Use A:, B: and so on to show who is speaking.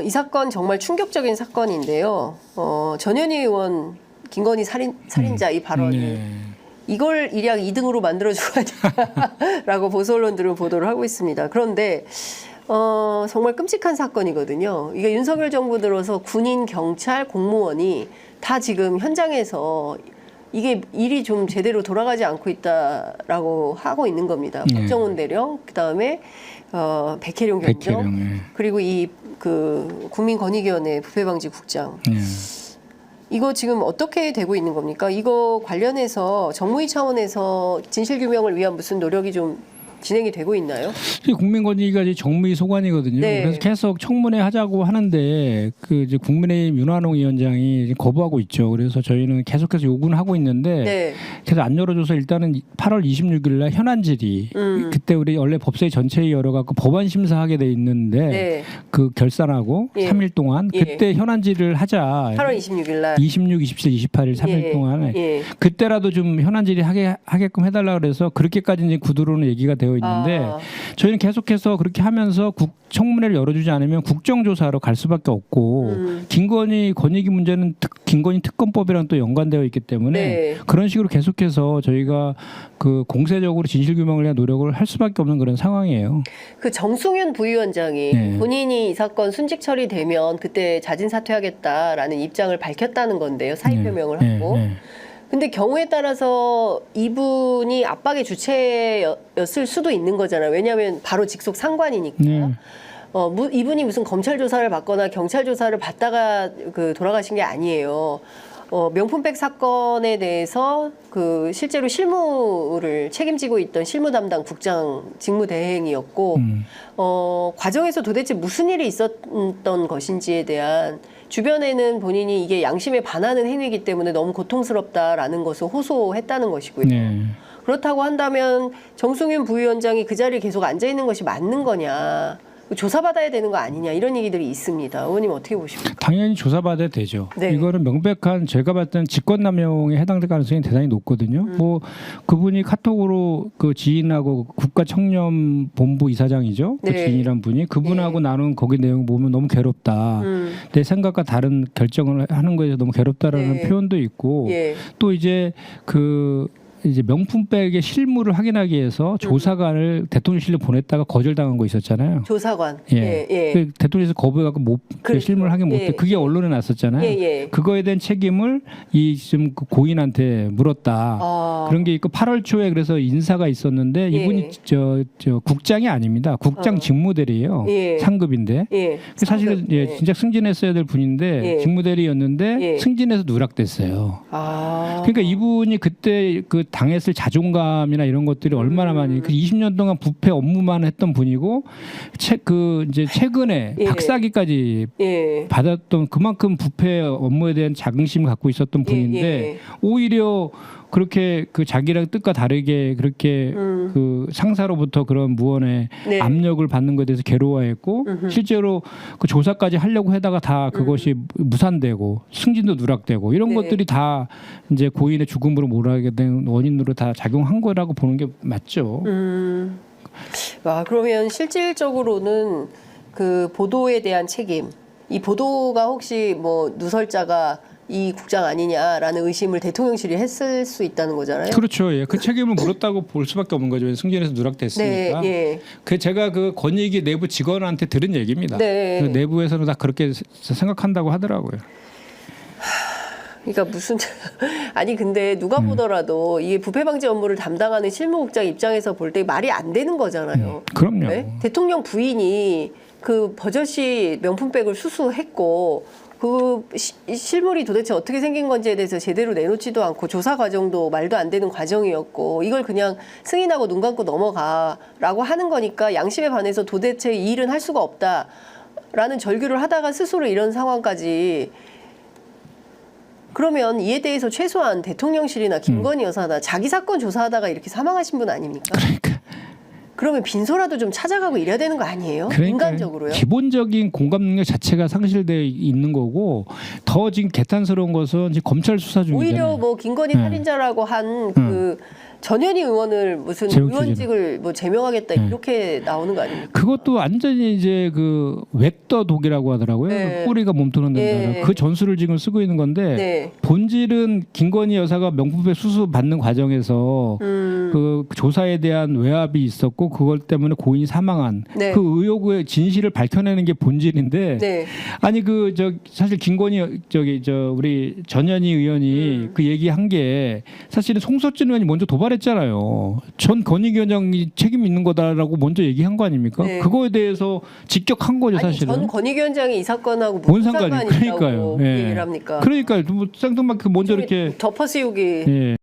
A: 이 사건 정말 충격적인 사건인데요. 전현희 의원 김건희 살인자 이 발언이
B: 네.
A: 이걸 일약 2등으로 만들어주고 하냐라고 보수 언론들은 보도를 하고 있습니다. 그런데 정말 끔찍한 사건이거든요. 이게 윤석열 정부 들어서 군인, 경찰, 공무원이 다 지금 현장에서 이게 일이 좀 제대로 돌아가지 않고 있다라고 하고 있는 겁니다.
B: 네.
A: 박정훈 대령, 그다음에 백혜룡 경정, 그리고 이 그 국민권익위원회 부패방지국장. 이거 지금 어떻게 되고 있는 겁니까? 이거 관련해서 정무위 차원에서 진실규명을 위한 무슨 노력이 좀 진행이 되고 있나요?
B: 국민권익위가 이제 정무위 소관이거든요.
A: 네.
B: 그래서 계속 청문회 하자고 하는데 그 이제 국민의힘 윤한홍 위원장이 거부하고 있죠. 그래서 저희는 계속해서 요구는 하고 있는데
A: 네.
B: 계속 안 열어줘서 일단은 8월 26일 날 현안 질의 그때 우리 원래 법사위 전체에 열어갖고 법안 심사하게 돼 있는데
A: 네.
B: 그 결산하고
A: 예.
B: 3일 동안
A: 예.
B: 그때 현안 질의를 하자. 8월
A: 26일 날
B: 26, 27, 28일 3일
A: 예.
B: 동안에
A: 예.
B: 그때라도 좀 현안 질의 하게끔 해달라 그래서 그렇게까지 이제 구두로는 얘기가 되어 있는데 저희는 계속해서 그렇게 하면서 청문회를 열어주지 않으면 국정조사로 갈 수밖에 없고 김건희 권익위 문제는 김건희 특검법이랑 또 연관되어 있기 때문에
A: 네.
B: 그런 식으로 계속해서 저희가 그 공세적으로 진실규명을 위한 노력을 할 수밖에 없는 그런 상황이에요.
A: 그 정승윤 부위원장이
B: 네.
A: 본인이 이 사건 순직 처리되면 그때 자진 사퇴하겠다라는 입장을 밝혔다는 건데요. 사의 표명을 하고. 근데 경우에 따라서 이분이 압박의 주체였을 수도 있는 거잖아요. 왜냐하면 바로 직속 상관이니까. 이분이 무슨 검찰 조사를 받거나 경찰 조사를 받다가 돌아가신 게 아니에요. 명품백 사건에 대해서 그 실제로 실무를 책임지고 있던 실무 담당 국장 직무대행이었고 과정에서 도대체 무슨 일이 있었던 것인지에 대한 주변에는 본인이 이게 양심에 반하는 행위이기 때문에 너무 고통스럽다라는 것을 호소했다는 것이고요. 그렇다고 한다면 정승윤 부위원장이 그 자리에 계속 앉아 있는 것이 맞는 거냐? 조사받아야 되는 거 아니냐 이런 얘기들이 있습니다. 의원님 어떻게 보십니까?
B: 당연히 조사받아야 되죠.
A: 네.
B: 이거는 명백한 제가 봤을 때는 직권남용에 해당될 가능성이 대단히 높거든요. 뭐 그분이 카톡으로 그 지인하고 국가청렴본부 이사장이죠. 그
A: 네.
B: 지인이란 분이 그분하고 나눈 거기 내용 보면 너무 괴롭다. 내 생각과 다른 결정을 하는 거에서 너무 괴롭다라는
A: 네.
B: 표현도 있고 또 이제 이제 명품백의 실물을 확인하기 위해서 조사관을 대통령실로 보냈다가 거절당한 거 있었잖아요.
A: 조사관.
B: 그 대통령에서 거부해갖고 그 실물 확인 못해. 그게 언론에 났었잖아요. 그거에 대한 책임을 지금 그 고인한테 물었다. 그런 게 있고 8월 초에 그래서 인사가 있었는데 이분이 저 국장이 아닙니다. 국장 직무대리예요. 상급인데. 사실은 진짜 승진했어야 될 분인데 직무대리였는데 승진해서 누락됐어요. 그러니까 이분이 그때 그 당했을 자존감이나 이런 것들이 얼마나 많이 그 20년 동안 부패 업무만 했던 분이고 이제 최근에 박사기까지 받았던 그만큼 부패 업무에 대한 자긍심을 갖고 있었던 분인데 오히려 그렇게 그 자기랑 뜻과 다르게 그렇게 그 상사로부터 그런 무언의 압력을 받는 것에 대해서 괴로워했고 실제로 그 조사까지 하려고 하다가 다 그것이 무산되고 승진도 누락되고 이런 것들이 다 이제 고인의 죽음으로 몰아가게 된 원인으로 다 작용한 거라고 보는 게 맞죠.
A: 그러면 실질적으로는 그 보도에 대한 책임, 이 보도가 혹시 뭐 누설자가 이 국장 아니냐라는 의심을 대통령실이 했을 수 있다는 거잖아요.
B: 그렇죠. 그 책임을 물었다고 볼 수밖에 없는 거죠. 승진해서 누락됐으니까. 제가 그 권익위 내부 직원한테 들은 얘기입니다. 그 내부에서는 다 그렇게 생각한다고 하더라고요.
A: 그러니까 무슨 아니 근데 누가 보더라도 이게 부패 방지 업무를 담당하는 실무국장 입장에서 볼 때 말이 안 되는 거잖아요.
B: 그럼요.
A: 대통령 부인이 그 버젓이 명품백을 수수했고 그 실물이 도대체 어떻게 생긴 건지에 대해서 제대로 내놓지도 않고 조사 과정도 말도 안 되는 과정이었고 이걸 그냥 승인하고 눈 감고 넘어가라고 하는 거니까 양심에 반해서 도대체 이 일은 할 수가 없다라는 절규를 하다가 스스로 이런 상황까지. 그러면 이에 대해서 최소한 대통령실이나 김건희 여사나 자기 사건 조사하다가 이렇게 사망하신 분 아닙니까?
B: 그러니까
A: 그러면 빈소라도 좀 찾아가고 이래야 되는 거 아니에요?
B: 그러니까
A: 인간적으로요?
B: 기본적인 공감 능력 자체가 상실되어 있는 거고 더 지금 개탄스러운 것은 지금 검찰 수사 중이잖아요.
A: 오히려 뭐 김건희 살인자라고 한 그 전현희 의원을 무슨 의원직을 뭐 제명하겠다 이렇게 나오는 거 아닙니까?
B: 그것도 완전히 이제 그 웩더 독이라고 하더라고요.
A: 네.
B: 꼬리가 몸통을 낸다. 그 전술을 지금 쓰고 있는 건데 본질은 김건희 여사가 명품백 수수 받는 과정에서 그 조사에 대한 외압이 있었고 그것 때문에 고인이 사망한 그 의혹의 진실을 밝혀내는 게 본질인데 아니 그 저 사실 김건희 우리 전현희 의원이 그 얘기한 게 사실은 송석진 의원이 먼저 도발했잖아요. 전 권익위원장이 책임 있는 거다라고 먼저 얘기한 거 아닙니까? 그거에 대해서 직격한 거죠, 사실은.
A: 전 권익위원장이 이 사건하고
B: 뭔
A: 상관이
B: 상관이? 그러니까요.
A: 있다고 얘기를 합니까?
B: 그러니까 뭐 쌍둥막 먼저 이렇게
A: 덮어씌우기.
B: 예.